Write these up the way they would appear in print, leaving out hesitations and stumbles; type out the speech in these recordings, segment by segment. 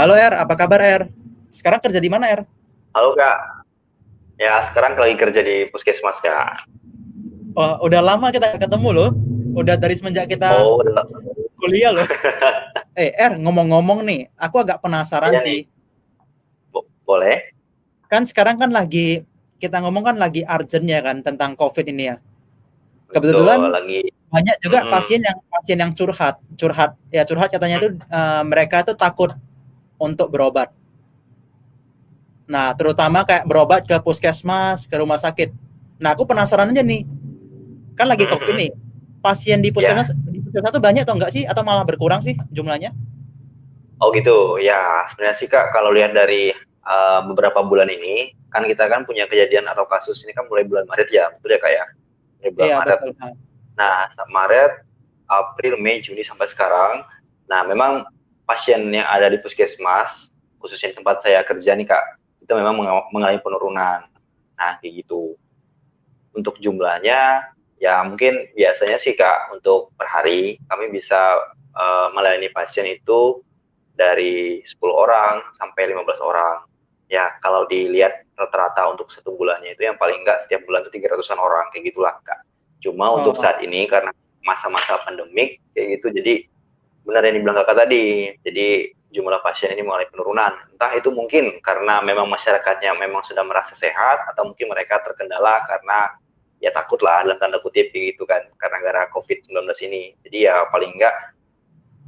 Halo R, apa kabar R? Sekarang kerja di mana R? Halo Kak, ya sekarang lagi kerja di Puskesmas Kak. Oh, udah lama kita nggak ketemu loh. Udah dari semenjak kita Oh, udah. kuliah loh. R, ngomong-ngomong nih, aku agak penasaran Iya nih, sih. boleh? Kan sekarang kan lagi, kita ngomong kan lagi urgent ya kan tentang COVID ini ya. Betul, Kebetulan lagi. banyak juga Mm-mm. pasien yang curhat katanya itu mereka itu takut untuk berobat. Nah, terutama kayak berobat ke puskesmas, ke rumah sakit. Nah, aku penasaran aja nih, kan lagi COVID Mm-mm. nih. Pasien Ya, di puskesmas itu banyak atau enggak sih? Atau malah berkurang sih jumlahnya? oh gitu. Ya, sebenarnya sih Kak, kalau lihat dari beberapa bulan ini, kan kita kan punya kejadian atau kasus ini kan mulai bulan Maret ya, betul ya Kak ya? Mulai bulan Iya, Maret. betul. Nah, Maret, April, Mei, Juni sampai sekarang. Nah, memang pasien yang ada di puskesmas, khususnya di tempat saya kerja nih Kak, itu memang mengalami penurunan. Nah, kayak gitu. Untuk jumlahnya, ya mungkin biasanya sih Kak, untuk per hari kami bisa melayani pasien itu dari 10 orang sampai 15 orang. Ya, kalau dilihat rata-rata untuk satu bulannya itu yang paling enggak setiap bulan itu 300-an orang, kayak gitulah Kak. Cuma untuk Oh, saat ini karena masa-masa pandemik, kayak gitu, jadi benar yang dibilang kakak tadi, jadi jumlah pasien ini mulai penurunan. Entah itu mungkin karena memang masyarakatnya memang sudah merasa sehat, atau mungkin mereka terkendala karena ya takut lah dalam tanda kutip gitu kan, karena gara COVID-19 ini. Jadi ya paling enggak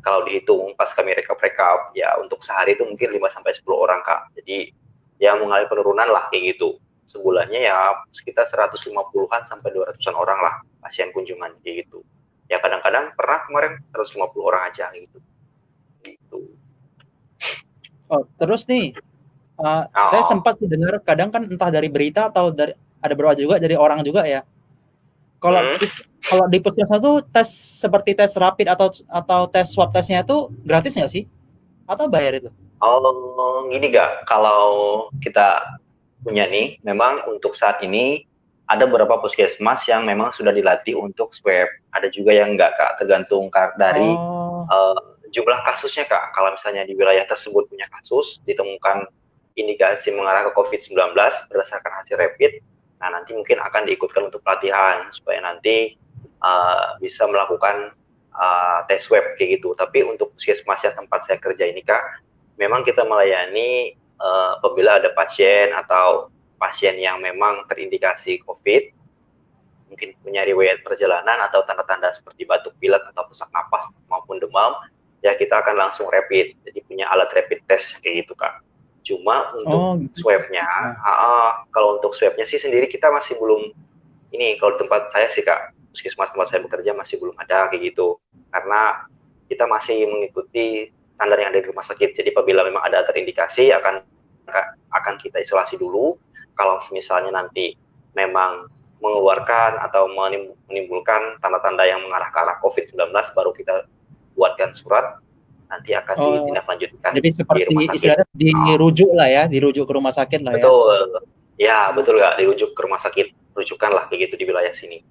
kalau dihitung pas kami rekap-rekap, ya untuk sehari itu mungkin 5-10 orang Kak. Jadi yang mengalami penurunan lah kayak gitu. Sebulannya ya sekitar 150-an sampai 200-an orang lah pasien kunjungan kayak gitu. Ya kadang-kadang pernah kemarin 150 orang aja gitu. Gitu. terus nih, saya Oh, sempat sih dengar kadang kan entah dari berita atau dari ada beberapa juga dari orang juga ya. Kalau hmm. kalau di puskesmas itu tes seperti tes rapid atau tes swab testnya itu gratis nggak sih? Atau bayar itu? Oh, gini gak, kalau kita punya nih, memang untuk saat ini ada beberapa puskesmas yang memang sudah dilatih untuk swab. Ada juga yang enggak, Kak, tergantung dari Oh, uh, jumlah kasusnya, Kak. Kalau misalnya di wilayah tersebut punya kasus, ditemukan indikasi mengarah ke COVID-19 berdasarkan hasil rapid, nah nanti mungkin akan diikutkan untuk pelatihan, supaya nanti bisa melakukan tes swab kayak gitu. Tapi untuk puskesmas yang tempat saya kerja ini, Kak, memang kita melayani apabila ada pasien atau pasien yang memang terindikasi COVID, mungkin punya riwayat perjalanan atau tanda-tanda seperti batuk pilek atau sesak napas maupun demam, ya kita akan langsung rapid. Jadi punya alat rapid test kayak gitu Kak. Cuma untuk gitu. swabnya, Nah, kalau untuk swabnya sih sendiri kita masih belum ini. Kalau tempat saya sih Kak, puskesmas tempat saya bekerja masih belum ada kayak gitu. Karena kita masih mengikuti standar yang ada di rumah sakit. Jadi apabila memang ada terindikasi akan kita isolasi dulu. Kalau misalnya nanti memang mengeluarkan atau menimbulkan tanda-tanda yang mengarah ke arah COVID-19, baru kita buatkan surat, nanti akan oh, ditindaklanjutkan jadi di seperti rumah sakit. istilahnya Oh, dirujuk lah ya, dirujuk ke rumah sakit lah ya. betul, ya Oh. betul nggak, dirujuk ke rumah sakit, rujukan lah kayak gitu di wilayah sini.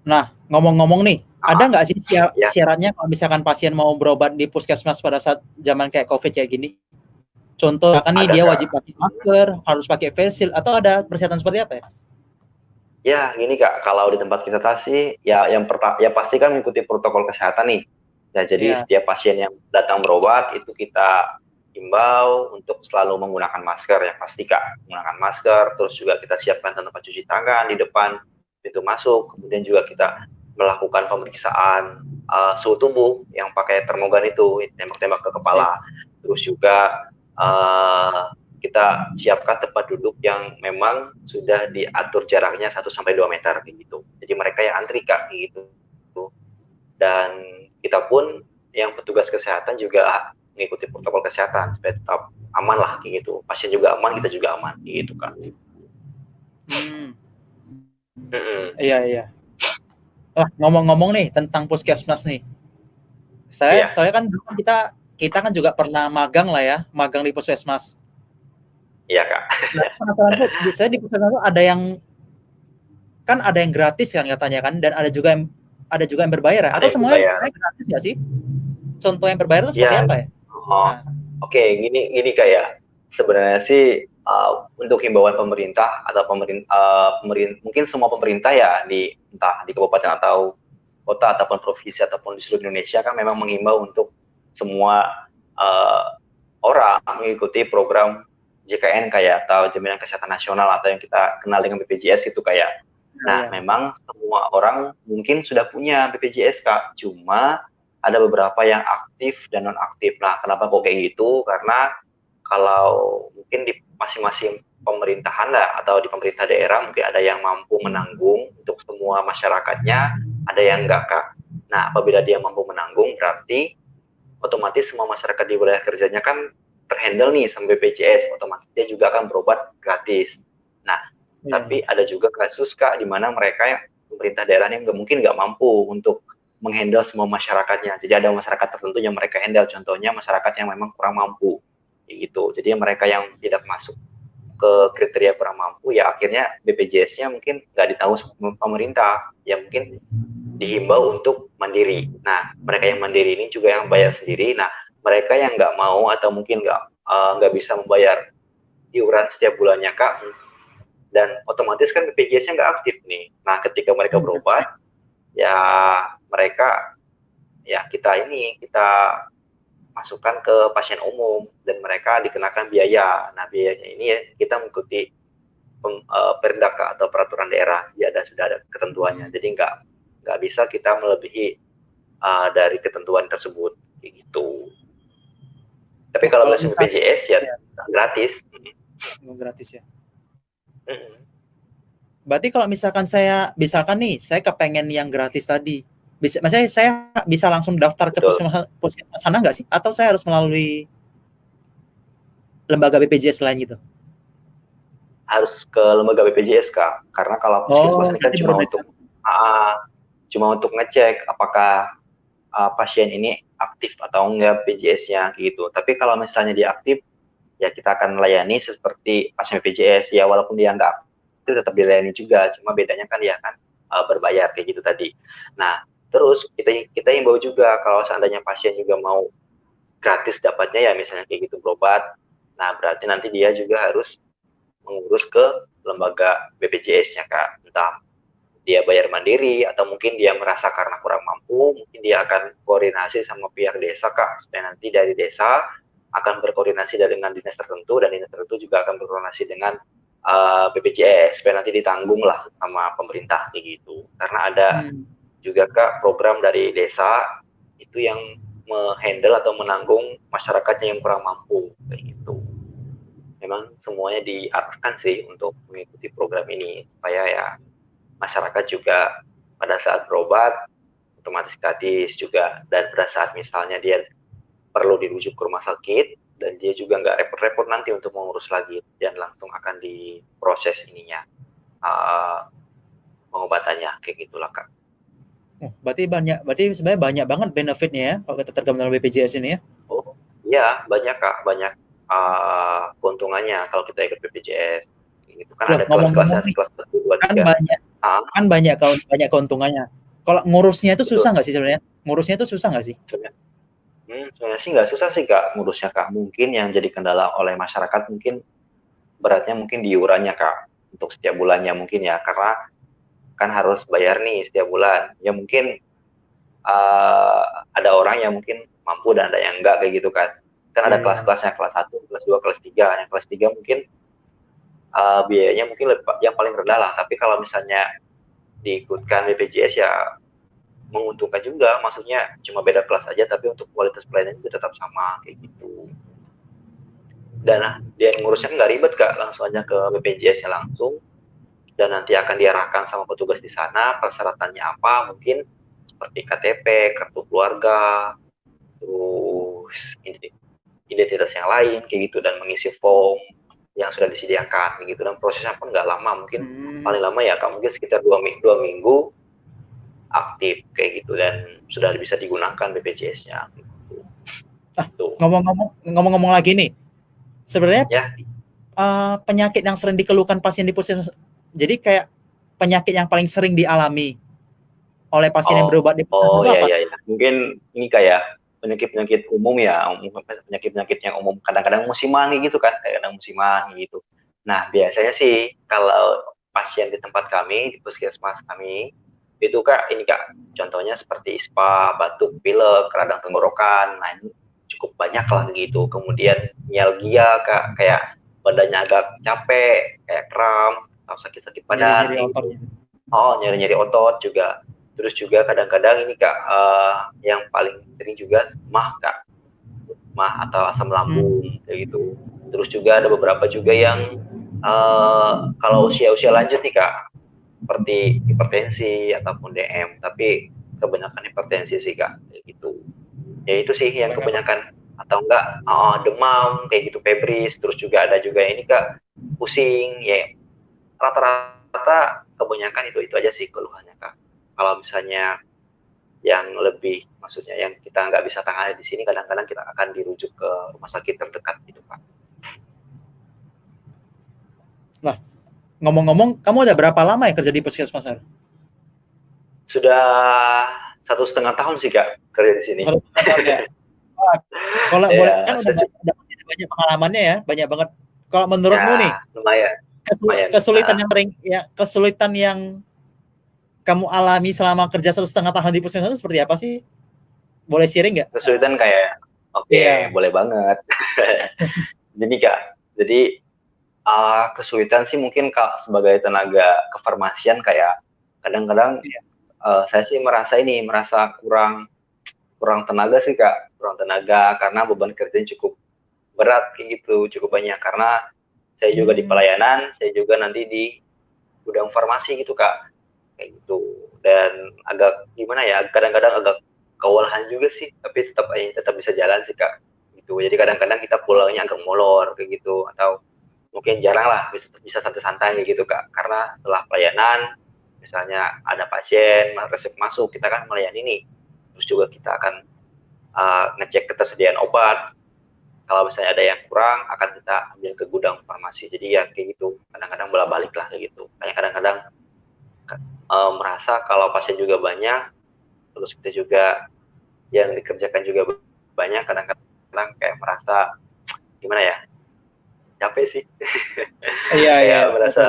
Nah, ngomong-ngomong nih, ada Ah, nggak sih ya, syaratnya kalau misalkan pasien mau berobat di puskesmas pada saat zaman kayak COVID kayak gini? Contoh, kan nih ada dia Kak. wajib pakai masker, harus pakai face shield, atau ada persyaratan seperti apa ya? Ya, gini Kak, kalau di tempat kita sih, ya yang pertama, ya pasti kan mengikuti protokol kesehatan nih. Ya, jadi Iya. setiap pasien yang datang berobat itu kita himbau untuk selalu menggunakan masker, yang pasti Kak, menggunakan masker, terus juga kita siapkan tempat cuci tangan di depan pintu masuk, kemudian juga kita melakukan pemeriksaan suhu tubuh yang pakai termogan itu, tembak-tembak ke Iya. kepala, terus juga uh, kita siapkan tempat duduk yang memang sudah diatur jaraknya 1-2 meter gitu. Jadi mereka yang antri Kak gitu. Dan kita pun yang petugas kesehatan juga mengikuti protokol kesehatan supaya tetap aman lah gitu. Pasien juga aman, kita juga aman gitu Kak. Hmm, Mm-mm. iya iya. Ngomong-ngomong nih tentang puskesmas nih. Iya, Saya kan kita kita kan juga pernah magang lah ya, magang di puskesmas. iya Kak. Nah, penasaran tuh, biasanya di puskesmas tuh ada yang gratis kan katanya kan, dan ada juga yang berbayar ya? Ada Atau yang semuanya berbayar. gratis nggak sih? Contoh yang berbayar itu seperti Ya, apa ya? Oh, oke, gini kayak sebenarnya sih untuk himbauan pemerintah atau mungkin semua pemerintah ya entah di kabupaten atau kota ataupun provinsi ataupun di seluruh Indonesia kan memang menghimbau untuk semua uh, orang mengikuti program JKN kayak atau Jaminan Kesehatan Nasional atau yang kita kenal dengan BPJS itu kayak. Nah, memang semua orang mungkin sudah punya BPJS Kak, cuma ada beberapa yang aktif dan non aktif. Nah, kenapa kok kayak gitu? Karena kalau mungkin di masing-masing pemerintahan lah atau di pemerintah daerah mungkin ada yang mampu menanggung untuk semua masyarakatnya, ada yang enggak Kak. Nah, apabila dia mampu menanggung berarti otomatis semua masyarakat di wilayah kerjanya kan terhandle nih sama BPJS, otomatis dia juga akan berobat gratis. Nah, tapi ada juga kasus Kak di mana mereka yang pemerintah daerahnya mungkin nggak mampu untuk menghandle semua masyarakatnya. Jadi ada masyarakat tertentu yang mereka handle, contohnya masyarakat yang memang kurang mampu, gitu. Jadi mereka yang tidak masuk ke kriteria kurang mampu, ya akhirnya BPJS-nya mungkin nggak ditanggung pemerintah, ya mungkin dihimbau untuk mandiri. Nah, mereka yang mandiri ini juga yang bayar sendiri. Nah, mereka yang nggak mau atau mungkin nggak bisa membayar iuran setiap bulannya Kak, dan otomatis kan BPJS-nya nggak aktif nih. Nah, ketika mereka berobat, ya mereka kita masukkan ke pasien umum dan mereka dikenakan biaya. Nah, biayanya ini ya kita mengikuti perda atau peraturan daerah, ya sudah ada ketentuannya. Jadi nggak bisa kita melebihi dari ketentuan tersebut, gitu. Tapi kalau BPJS ya gratis. Gratis ya. Berarti kalau misalkan saya kepengen yang gratis tadi, maksudnya saya bisa langsung daftar ke puskesmas sana nggak sih? Atau saya harus melalui lembaga BPJS lain gitu? Harus ke lembaga BPJS Kak, karena kalau puskesmas ini kan cuma untuk ngecek apakah pasien ini aktif atau enggak BPJS-nya gitu. Tapi kalau misalnya dia aktif, ya kita akan melayani seperti pasien BPJS, ya walaupun dia enggak itu tetap dilayani juga, cuma bedanya kan dia akan berbayar kayak gitu tadi. Nah, terus kita himbau juga kalau seandainya pasien juga mau gratis dapatnya ya misalnya kayak gitu berobat, nah berarti nanti dia juga harus mengurus ke lembaga BPJS-nya Kak, entah dia bayar mandiri atau mungkin dia merasa karena kurang mampu, mungkin dia akan koordinasi sama pihak desa Kak, supaya nanti dari desa akan berkoordinasi dengan dinas tertentu dan dinas tertentu juga akan berkoordinasi dengan BPJS supaya nanti ditanggung lah sama pemerintah kayak gitu. Karena ada juga Kak program dari desa itu yang menghandle atau menanggung masyarakatnya yang kurang mampu kayak gitu. Memang semuanya diarahkan sih untuk mengikuti program ini supaya ya masyarakat juga pada saat berobat otomatis gratis juga, dan pada saat misalnya dia perlu dirujuk ke rumah sakit dan dia juga nggak repot-repot nanti untuk mengurus lagi dan langsung akan diproses ininya pengobatannya kayak gitulah Kak. Berarti sebenarnya banyak banget benefitnya ya kalau kita tergabung dalam BPJS ini ya? Oh iya banyak Kak, banyak keuntungannya kalau kita ikut BPJS. Gitu kan. Ada kelas-kelasnya, kelas 1, 2, 3. Kan banyak keuntungannya. Kalau ngurusnya itu susah nggak sih sebenarnya? Ngurusnya itu susah nggak sih? Sebenarnya sih nggak susah sih Kak ngurusnya Kak. Mungkin yang jadi kendala oleh masyarakat mungkin beratnya mungkin di iurannya Kak. Untuk setiap bulannya mungkin ya, karena kan harus bayar nih setiap bulan. Ya mungkin ada orang yang mungkin mampu dan ada yang enggak kayak gitu kan. Kan ada kelas-kelasnya, kelas 1, kelas 2, kelas 3. Yang kelas 3 mungkin biayanya mungkin yang paling rendah lah. Tapi kalau misalnya diikutkan BPJS ya menguntungkan juga, maksudnya cuma beda kelas aja tapi untuk kualitas pelayanan juga tetap sama kayak gitu. Dan dia ngurusnya nggak ribet Kak, langsung aja ke BPJS ya langsung, dan nanti akan diarahkan sama petugas di sana persyaratannya apa, mungkin seperti KTP, kartu keluarga, terus identitas yang lain kayak gitu, dan mengisi form yang sudah disediakan gitu, dan prosesnya pun nggak lama, mungkin paling lama ya Kak mungkin sekitar 2 minggu aktif kayak gitu, dan sudah bisa digunakan BPJS-nya. Gitu. Ngomong-ngomong lagi nih, sebenarnya penyakit yang sering dikeluhkan pasien di puskesmas, jadi kayak penyakit yang paling sering dialami oleh pasien yang berobat di puskesmas itu apa? Iya. Mungkin ini kayak penyakit-penyakit umum ya, penyakit-penyakit yang umum kadang-kadang musiman gitu kan, kadang musiman gitu. Nah, biasanya sih kalau pasien di tempat kami, di puskesmas kami, itu Kak, ini Kak, contohnya seperti ispa, batuk, pilek, radang tenggorokan, nah ini cukup banyak lah gitu. Kemudian mialgia Kak, kayak badannya agak capek, kayak kram, atau sakit-sakit badan Nyeri-nyeri otot gitu. gitu. Oh, nyeri-nyeri otot juga. Terus juga kadang-kadang ini Kak, yang paling sering juga mah Kak, mah atau asam lambung kayak gitu. Terus juga ada beberapa juga yang kalau usia-usia lanjut nih Kak, seperti hipertensi ataupun DM, tapi kebanyakan hipertensi sih Kak, kayak gitu. Ya itu sih yang Kebanyakan. kebanyakan, atau enggak demam kayak gitu, febris. Terus juga ada juga ini Kak, pusing ya, rata-rata kebanyakan itu aja sih keluhannya Kak. Kalau misalnya yang lebih, maksudnya yang kita nggak bisa tangani di sini, kadang-kadang kita akan dirujuk ke rumah sakit terdekat gitu Pak. Lah, ngomong-ngomong, kamu udah berapa lama ya kerja di puskesmas? Sudah 1,5 tahun sih Kak kerja di sini. 1,5 tahun ya. Wah, kalau boleh kan Ya, udah banyak pengalamannya ya, banyak banget. Kalau menurutmu nih, ya lumayan, lumayan. kesulitan yang kesulitan yang kamu alami selama kerja 1,5 tahun di puskesmas itu seperti apa sih? Boleh sharing nggak? Kesulitan kayak, oke, Iya. boleh banget. Jadi Kak, jadi kesulitan sih mungkin Kak sebagai tenaga kefarmasian, kayak kadang-kadang Iya. saya sih merasa kurang tenaga sih Kak, kurang tenaga karena beban kerjanya cukup berat kayak gitu, cukup banyak, karena saya juga di pelayanan, saya juga nanti di gudang farmasi gitu Kak, kayak gitu. Dan agak gimana ya, kadang-kadang agak kewalahan juga sih, tapi tetap bisa jalan sih Kak, gitu. Jadi kadang-kadang kita pulangnya agak molor kayak gitu, atau mungkin jarang lah bisa santai-santai gitu Kak, karena setelah pelayanan misalnya ada pasien resep masuk, kita kan melayani nih, terus juga kita akan ngecek ketersediaan obat. Kalau misalnya ada yang kurang, akan kita ambil ke gudang farmasi. Jadi ya kayak gitu, kadang-kadang bolak-balik lah kayak gitu. Kayak kadang-kadang merasa kalau pasien juga banyak, terus kita juga yang dikerjakan juga banyak, kadang-kadang kayak merasa gimana ya, capek sih. Iya, iya. Kayak merasa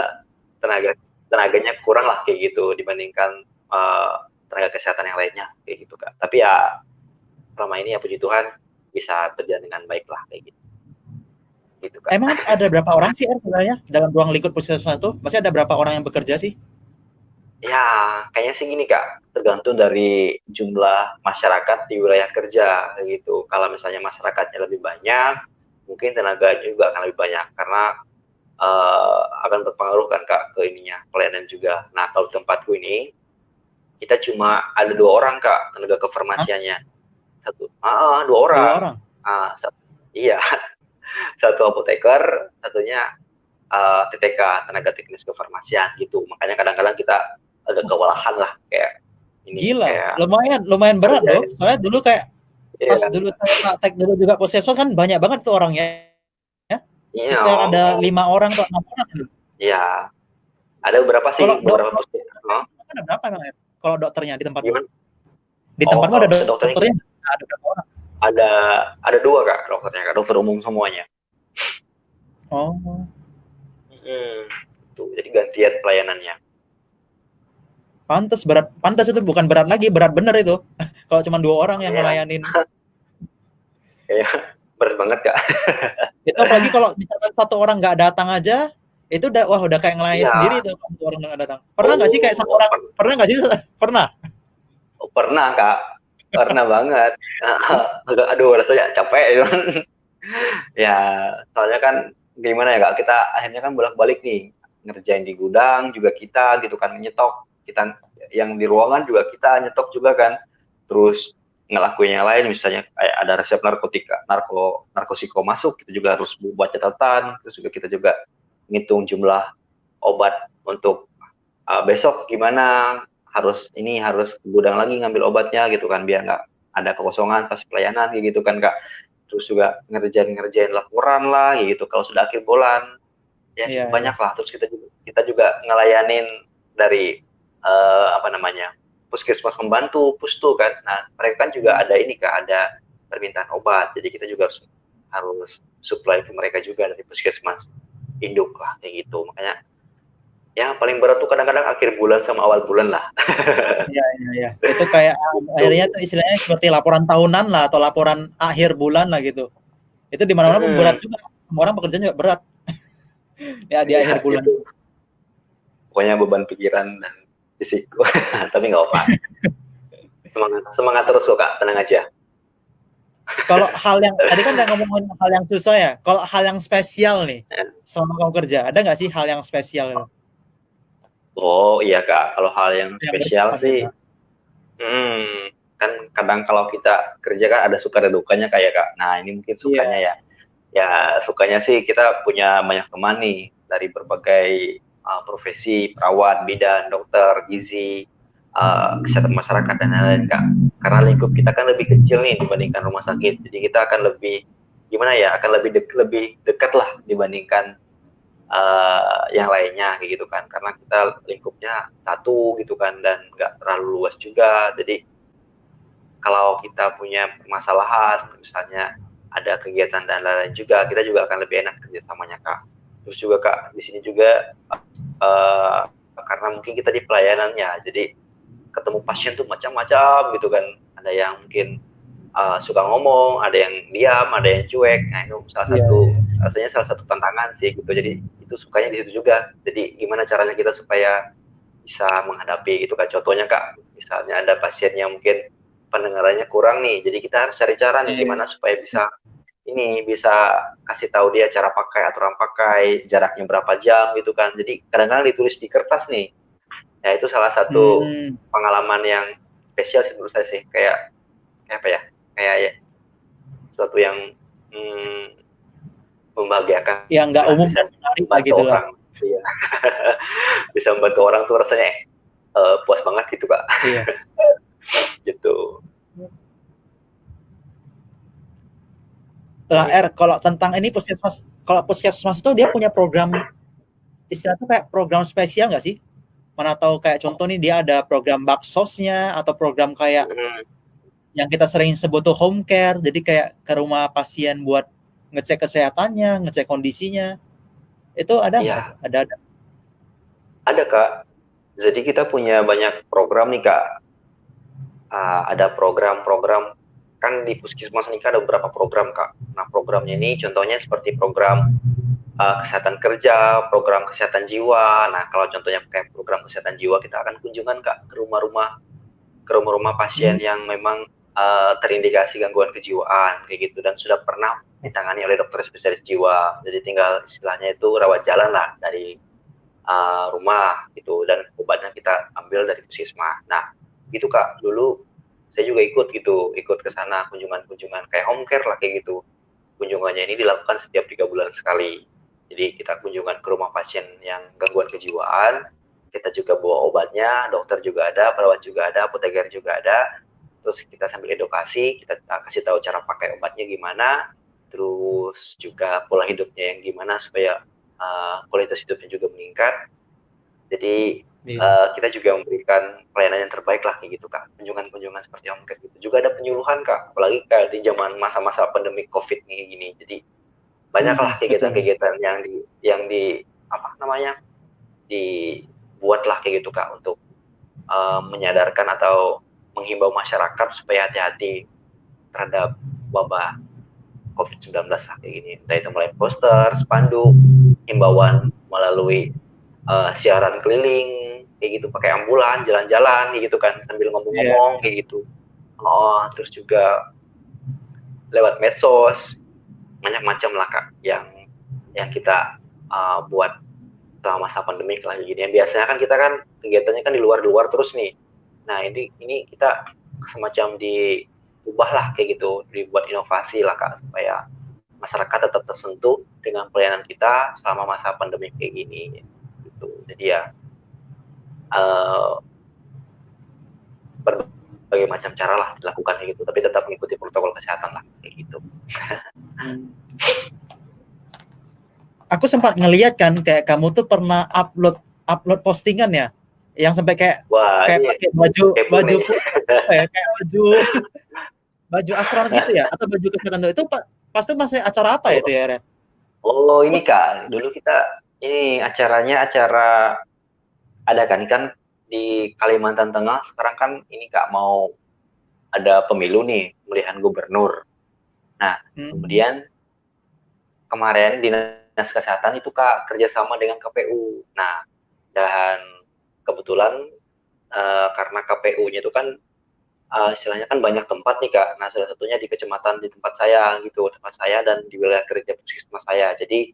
tenaganya kurang lah kayak gitu dibandingkan tenaga kesehatan yang lainnya kayak gitu Kak. Tapi ya selama ini ya puji Tuhan bisa berjalan dengan baik lah kayak gitu. Gitu Kak. Emang ada berapa orang sih sebenarnya dalam ruang lingkup puskesmas itu? Masih ada berapa orang yang bekerja sih? Ya, kayaknya sih gini Kak, tergantung dari jumlah masyarakat di wilayah kerja gitu. Kalau misalnya masyarakatnya lebih banyak, mungkin tenaga juga akan lebih banyak, karena akan berpengaruh kan Kak ke ininya, pelayanan juga. Nah, kalau tempatku ini kita cuma ada 2 orang Kak tenaga Hah? kefarmasiannya. Dua Dua orang. orang? Iya, satu apoteker, satunya TTK, tenaga teknis kefarmasian gitu. Makanya kadang-kadang kita agak kewalahan lah, kayak ini, Gila, kayak lumayan berat loh. kerjain. Soalnya dulu kayak Iya, pas dulu saya praktek dulu juga puskesmas kan banyak banget tuh orangnya ya. iya, Sekitar ada 5 orang atau 6 orang gitu. iya. Ada beberapa Kalau sih, beberapa puskesmas. ada berapa emang ya? Kalau dokternya di tempatmu? Gimana? Di Oh, tempatmu kalau ada dokternya dokternya? Ada berapa orang? ada ada 2 Kak dokternya, Kak, dokter umum semuanya. Oh, Tuh, jadi gantian pelayanannya. pantas itu bukan berat lagi, berat bener itu. Kalau cuma 2 orang yang Iya, ngelayanin. kayak berat banget Kak. Itu apalagi kalau misalkan 1 orang nggak datang aja, itu udah kayak ngelayani Iya. sendiri tuh 1 orang nggak datang. Pernah nggak sih kayak 1 orang? Pernah nggak sih? Pernah. Pernah Kak, pernah banget. Aduh, rasanya capek. Ya, soalnya kan gimana ya Kak, kita akhirnya kan bolak-balik nih, ngerjain di gudang juga kita gitu kan, nyetok, kita yang di ruangan juga kita nyetok juga kan, terus ngelakuin yang lain, misalnya kayak ada resep narkosiko masuk, kita juga harus buat catatan, terus juga kita juga ngitung jumlah obat untuk besok gimana, harus ke gudang lagi ngambil obatnya gitu kan, biar nggak ada kekosongan pas pelayanan gitu kan Kak. Terus juga ngerjain laporan lah gitu kalau sudah akhir bulan, ya Iya, cukup iya. banyak lah. Terus kita juga ngelayanin dari apa namanya, puskesmas pembantu, pustu kan. Nah, mereka kan juga ada ini Kak, ada permintaan obat. Jadi kita juga harus supply ke mereka juga dari puskesmas induk lah kayak gitu. Makanya ya paling berat tuh kadang-kadang akhir bulan sama awal bulan lah. Iya. Itu kayak akhirnya tuh istilahnya seperti laporan tahunan lah atau laporan akhir bulan lah gitu. Itu di mana-mana pun berat juga. Semua orang pekerjaan juga berat. Ya di akhir bulan. Gitu. Pokoknya beban pikiran dan fisik. Tapi nggak apa. Semangat terus kok Kak, tenang aja. Kalau hal yang tadi kan udah ngomongin hal yang susah ya. Kalau hal yang spesial nih, selama kamu kerja, ada nggak sih hal yang spesial? Oh iya Kak, kalau hal yang spesial sih, kan kadang kalau kita kerja kan ada suka dan dukanya kayak Kak. Nah ini mungkin sukanya ya sukanya sih kita punya banyak teman nih dari berbagai profesi, perawat, bidan, dokter, gizi, kesehatan masyarakat dan lain-lain Kak. Karena lingkup kita kan lebih kecil nih dibandingkan rumah sakit, jadi kita akan lebih akan lebih dekat lah dibandingkan yang lainnya kayak gitu kan, karena kita lingkupnya satu gitu kan dan nggak terlalu luas juga. Jadi kalau kita punya permasalahan misalnya ada kegiatan dan lain-lain juga, kita juga akan lebih enak kerjasamanya Kak. Terus juga Kak di sini juga karena mungkin kita di pelayanannya, jadi ketemu pasien tuh macam-macam gitu kan, ada yang mungkin suka ngomong, ada yang diam, ada yang cuek. Nah itu rasanya salah satu tantangan sih gitu. Jadi itu sukanya di situ juga. Jadi gimana caranya kita supaya bisa menghadapi itu Kak. Contohnya Kak, misalnya ada pasien yang mungkin pendengarannya kurang nih, jadi kita harus cari cara nih gimana supaya bisa kasih tahu dia cara pakai, aturan pakai, jaraknya berapa jam gitu kan. Jadi kadang-kadang ditulis di kertas nih. Ya itu salah satu pengalaman yang spesial sih menurut saya sih, kayak apa ya, kayak sesuatu yang membahagiakan, yang nggak umum dan menarik lah gitu lah. Iya. Bisa membantu orang tuh rasanya puas banget gitu Kak. Iya. Gitu. Lah kalau tentang ini puskesmas, kalau puskesmas itu dia punya program istilahnya kayak program spesial nggak sih? Mana tahu kayak contoh nih dia ada program baksosnya atau program kayak yang kita sering sebut tuh home care, jadi kayak ke rumah pasien buat ngecek kesehatannya, ngecek kondisinya. Itu ada nggak? Ada Kak. Jadi kita punya banyak program nih Kak. Ada program-program kan di puskesmas ini kan ada beberapa program Kak. Nah programnya ini contohnya seperti program kesehatan kerja, program kesehatan jiwa. Nah kalau contohnya kayak program kesehatan jiwa, kita akan kunjungan Kak ke rumah-rumah pasien yang memang terindikasi gangguan kejiwaan kayak gitu dan sudah pernah ditangani oleh dokter spesialis jiwa. Jadi tinggal istilahnya itu rawat jalan lah dari rumah gitu, dan obatnya kita ambil dari puskesmas. Nah gitu Kak, dulu saya juga ikut ke sana kunjungan kayak home care lah kayak gitu. Kunjungannya ini dilakukan setiap 3 bulan sekali. Jadi kita kunjungan ke rumah pasien yang gangguan kejiwaan, kita juga bawa obatnya, dokter juga ada, perawat juga ada, apoteker juga ada. Terus kita sambil edukasi, kita kasih tahu cara pakai obatnya gimana, terus juga pola hidupnya yang gimana supaya kualitas hidupnya juga meningkat. Jadi kita juga memberikan pelayanan yang terbaik lah kayak gitu Kak. Kunjungan-kunjungan seperti home care gitu. Juga ada penyuluhan Kak, apalagi kayak di zaman masa-masa pandemi COVID nih gini. Jadi banyaklah kegiatan-kegiatan yang dibuat lah kayak gitu Kak, untuk menyadarkan atau menghimbau masyarakat supaya hati-hati terhadap wabah COVID-19 lah kayak gini. Entah itu mulai poster, spanduk, himbauan melalui siaran keliling kayak gitu, pakai ambulan, jalan-jalan kayak gitu kan, sambil ngomong-ngomong kayak gitu. Terus juga lewat medsos, macam-macam lah Kak yang kita buat selama masa pandemi lah gini. Yang biasanya kan kita kan kegiatannya kan di luar terus nih. Nah ini kita semacam diubah lah kayak gitu, dibuat inovasi lah Kak supaya masyarakat tetap tersentuh dengan pelayanan kita selama masa pandemi kayak gini gitu. Jadi ya berbagai macam cara lah dilakukan kayak gitu, tapi tetap mengikuti protokol kesehatan lah kayak gitu. Aku sempat ngeliat kan kayak kamu tuh pernah upload postingan ya, yang sampai kayak pakai baju kayak baju astronot gitu ya? Atau baju kesehatan itu pasti masih acara apa ya itu ya, Ren? Oh ini Kak, dulu kita ini acaranya acara ada kan di Kalimantan Tengah sekarang kan ini Kak mau ada pemilu nih pemilihan gubernur. Nah kemudian kemarin Dinas Kesehatan itu Kak kerjasama dengan KPU. Nah dan kebetulan karena KPU-nya itu kan istilahnya kan banyak tempat nih Kak. Nah salah satunya di kecamatan di tempat saya gitu, tempat saya dan di wilayah kerja puskesmas saya. Jadi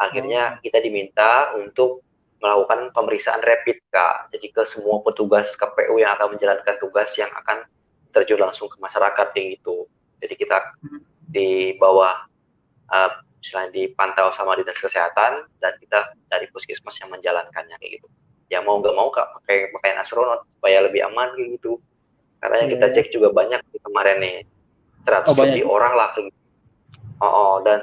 akhirnya kita diminta untuk melakukan pemeriksaan rapid Kak. Jadi ke semua petugas KPU yang akan menjalankan tugas yang akan terjun langsung ke masyarakat kayak gitu. Jadi kita di bawah misalnya dipantau sama dinas kesehatan dan kita dari puskesmas yang menjalankannya kayak gitu. Ya mau nggak mau Kak pakai pakaian astronot supaya lebih aman kayak gitu. Karena yang kita cek juga banyak di kemarin nih 100 lebih orang lah kayak gitu. Dan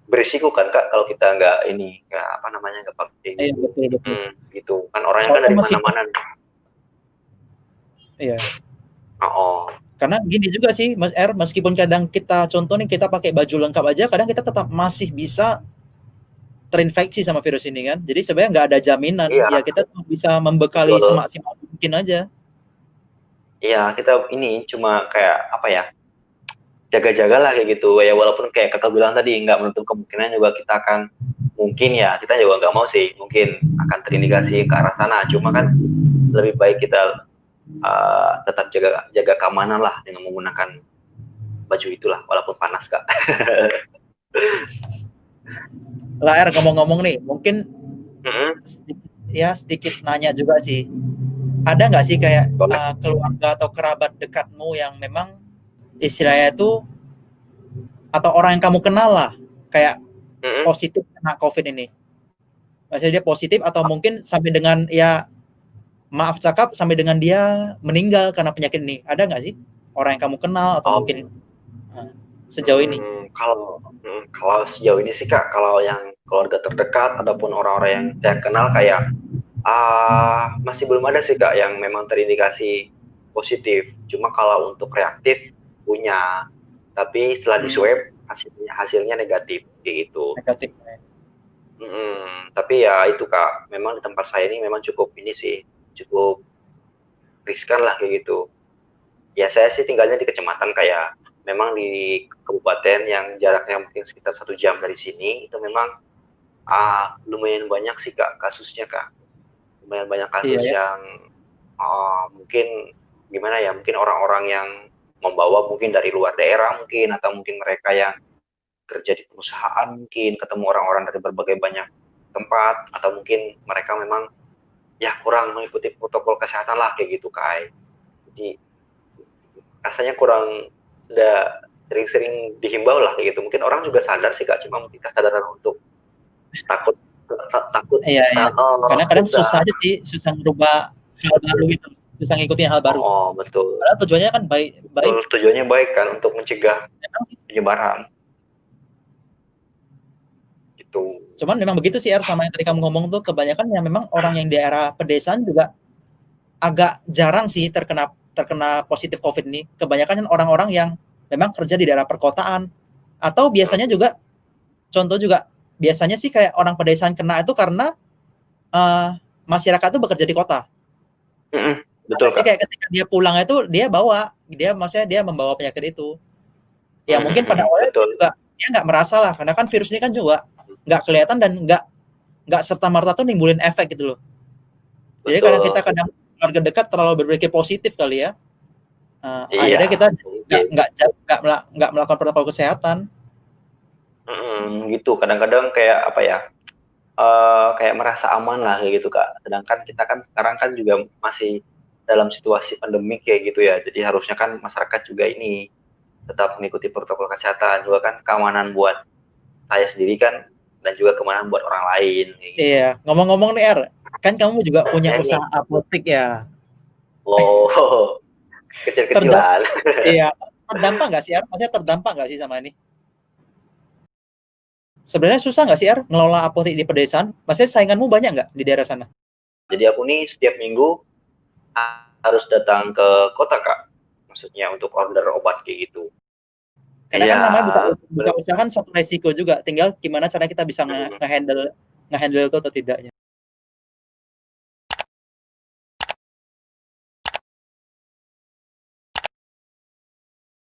berisiko kan Kak kalau kita nggak ini nggak pakai gitu. Betul. Gitu kan orangnya kan dari mana-mana. Iya. Karena gini juga sih Mas R, meskipun kadang kita contoh nih kita pakai baju lengkap aja, kadang kita tetap masih bisa terinfeksi sama virus ini kan. Jadi sebenarnya nggak ada jaminan. Ya kita bisa membekali semaksimal mungkin aja. Iya, kita ini cuma kayak apa ya, jaga-jaga lah kayak gitu ya, walaupun kayak Kakak bilang tadi nggak menutup kemungkinan juga kita akan mungkin ya, kita juga nggak mau sih mungkin akan terindikasi ke arah sana, cuma kan lebih baik kita tetap jaga keamanan lah dengan menggunakan baju itulah walaupun panas Kak. Lah R, ngomong-ngomong nih, mungkin sedikit nanya juga sih, ada nggak sih kayak keluarga atau kerabat dekatmu yang memang istilahnya itu atau orang yang kamu kenal lah kayak positif kena COVID ini? Maksudnya dia positif atau mungkin sampai dengan ya maaf cakap sampai dengan dia meninggal karena penyakit ini, ada nggak sih orang yang kamu kenal atau mungkin sejauh ini? Kalau sejauh ini sih Kak, kalau yang keluarga terdekat ataupun orang-orang yang saya kenal kayak masih belum ada sih Kak yang memang terindikasi positif. Cuma kalau untuk reaktif punya, tapi setelah di swab hasilnya negatif kayak gitu. Negatif. Tapi ya itu Kak, memang di tempat saya ini memang cukup riskan lah kayak gitu. Ya saya sih tinggalnya di kecamatan kayak memang di kabupaten yang jaraknya mungkin sekitar 1 jam dari sini, itu memang lumayan banyak sih Kak kasusnya Kak. Lumayan banyak kasus yang mungkin gimana ya, mungkin orang-orang yang membawa mungkin dari luar daerah mungkin, atau mungkin mereka yang kerja di perusahaan mungkin ketemu orang-orang dari berbagai banyak tempat, atau mungkin mereka memang ya kurang mengikuti protokol kesehatan lah kayak gitu Kak. Jadi rasanya kurang udah sering-sering dihimbau lah kayak gitu. Mungkin orang juga sadar sih Kak, cuma mungkin kesadaran untuk takut. Iya. Karena kadang susah aja sih, susah merubah hal baru gitu, susah ngikutin hal baru. Betul. Padahal tujuannya kan baik. Tujuannya baik kan untuk mencegah penyebaran. Gitu. Cuman memang begitu sih sama yang tadi kamu ngomong tuh, kebanyakan yang memang orang yang di daerah pedesaan juga agak jarang sih terkena positif COVID ini. Kebanyakan orang-orang yang memang kerja di daerah perkotaan, atau biasanya juga contoh juga biasanya sih kayak orang pedesaan kena itu karena masyarakat itu bekerja di kota. Betul Kak. Kayak ketika dia pulang itu dia membawa penyakit itu. Ya mungkin pada awalnya juga dia nggak merasa lah, karena kan virus ini kan juga nggak kelihatan dan nggak serta-merta tuh nimbulin efek gitu loh. Jadi karena kita kadang keluarga dekat terlalu berpikir positif kali ya, akhirnya kita nggak melakukan protokol kesehatan. Gitu, kadang-kadang kayak apa ya, kayak merasa aman lah kayak gitu Kak. Sedangkan kita kan sekarang kan juga masih dalam situasi pandemik kayak gitu ya. Jadi harusnya kan masyarakat juga ini tetap mengikuti protokol kesehatan, juga kan keamanan buat saya sendiri kan, dan juga keamanan buat orang lain. Gitu. Iya, ngomong-ngomong nih R, kan kamu juga punya usaha apotek ya. Oh, kecil-kecilan. Iya, terdampak nggak sih R? Maksudnya terdampak nggak sih sama ini? Sebenarnya susah nggak sih R ngelola apotek di pedesaan? Maksudnya sainganmu banyak nggak di daerah sana? Jadi aku nih setiap minggu harus datang ke kota Kak. maksudnya untuk order obat kayak gitu. Karena kan namanya buka bener. usaha kan suatu resiko juga, tinggal gimana cara kita bisa nge-handle itu atau tidaknya.